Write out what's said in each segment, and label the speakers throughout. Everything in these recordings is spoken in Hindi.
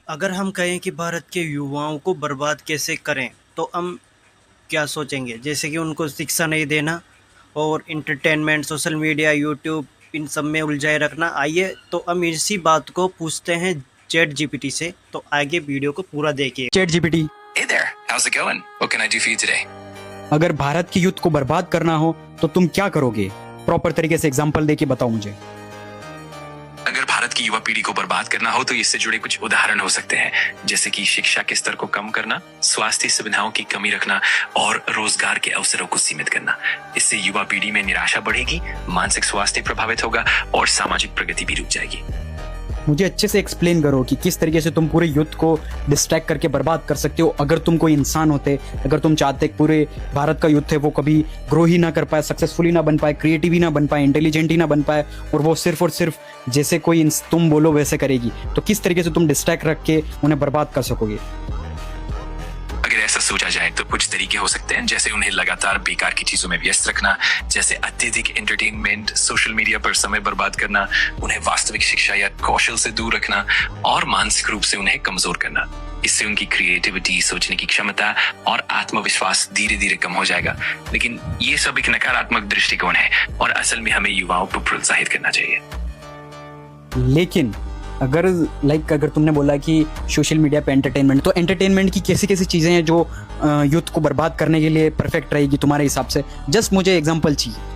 Speaker 1: अगर हम कहें कि भारत के युवाओं को बर्बाद कैसे करें, तो हम क्या सोचेंगे? जैसे कि उनको शिक्षा नहीं देना और एंटरटेनमेंट, सोशल मीडिया, यूट्यूब, इन सब में उलझाए रखना। आइए तो हम इसी बात को पूछते हैं चैट जीपीटी से। तो आगे वीडियो को पूरा देखिए।
Speaker 2: Chat GPT,
Speaker 3: Hey there, how's it going? What can I do for you today?
Speaker 2: अगर भारत की यूथ को बर्बाद करना हो तो तुम क्या करोगे? प्रॉपर तरीके से एग्जांपल देके बताओ मुझे।
Speaker 3: अगर भारत की युवा पीढ़ी को बर्बाद करना हो तो इससे जुड़े कुछ उदाहरण हो सकते हैं, जैसे कि शिक्षा के स्तर को कम करना, स्वास्थ्य सुविधाओं की कमी रखना और रोजगार के अवसरों को सीमित करना। इससे युवा पीढ़ी में निराशा बढ़ेगी, मानसिक स्वास्थ्य प्रभावित होगा और सामाजिक प्रगति भी रुक जाएगी।
Speaker 2: मुझे अच्छे से एक्सप्लेन करो कि किस तरीके से तुम पूरे यूथ को डिस्ट्रैक्ट करके बर्बाद कर सकते हो। अगर तुम कोई इंसान होते, अगर तुम चाहते पूरे भारत का यूथ है वो कभी ग्रो ही ना कर पाए, सक्सेसफुल ना बन पाए, क्रिएटिव ही ना बन पाए, इंटेलिजेंट ही ना बन पाए, और वो सिर्फ और सिर्फ जैसे कोई तुम बोलो वैसे करेगी, तो किस तरीके से तुम डिस्ट्रैक्ट रख के उन्हें बर्बाद कर सकोगे?
Speaker 3: अगर ऐसा सोचा जाए तो कुछ तरीके हो सकते हैं, जैसे उन्हें लगातार बेकार की चीजों में व्यस्त रखना, जैसे अत्यधिक एंटरटेनमेंट, सोशल मीडिया पर समय बर्बाद करना, उन्हें वास्तविक शिक्षा या कौशल से दूर रखना और मानसिक रूप से उन्हें कमजोर करना। इससे उनकी क्रिएटिविटी, सोचने की क्षमता और आत्मविश्वास धीरे धीरे कम हो जाएगा। लेकिन ये सब एक नकारात्मक दृष्टिकोण है और असल में हमें युवाओं को प्रोत्साहित करना चाहिए।
Speaker 2: लेकिन अगर तुमने बोला कि सोशल मीडिया पे एंटरटेनमेंट, तो एंटरटेनमेंट की कैसी कैसी चीज़ें हैं जो यूथ को बर्बाद करने के लिए परफेक्ट रहेगी तुम्हारे हिसाब से? जस्ट मुझे एग्जांपल चाहिए।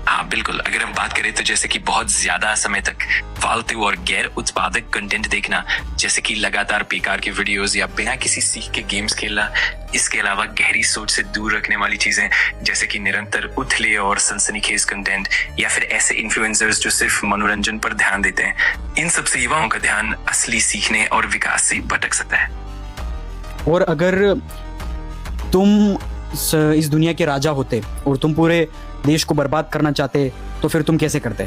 Speaker 3: हाँ बिल्कुल, अगर हम बात करें तो जैसे कि बहुत ज्यादा समय तक फालतू और गैर उत्पादक कंटेंट देखना, जैसे कि लगातार बेकार के वीडियोस या बिना किसी सीख के गेम्स खेलना। इसके अलावा गहरी सोच से दूर रखने वाली चीजें, जैसे कि निरंतर उथले और सनसनीखेज कंटेंट या फिर ऐसे इन्फ्लुएंसर्स जो सिर्फ मनोरंजन पर ध्यान देते हैं, इन सब से युवाओं का ध्यान असली सीखने और विकास से भटक सकता है।
Speaker 2: और अगर तुम इस दुनिया के राजा होते और तुम पूरे देश को बर्बाद करना चाहते, तो फिर तुम कैसे करते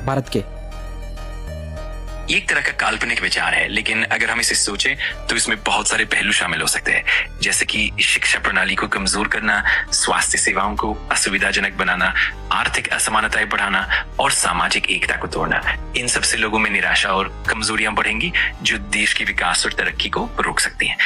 Speaker 2: भारत के?
Speaker 3: ये एक तरह का काल्पनिक विचार है, लेकिन अगर हम इसे सोचें तो इसमें बहुत सारे पहलू शामिल हो सकते हैं, जैसे कि शिक्षा प्रणाली को कमजोर करना, स्वास्थ्य सेवाओं को असुविधाजनक बनाना, आर्थिक असमानताएं बढ़ाना और सामाजिक एकता को तोड़ना। इन सब से लोगों में निराशा और कमजोरियां बढ़ेंगी जो देश के विकास और तरक्की को रोक सकती हैं।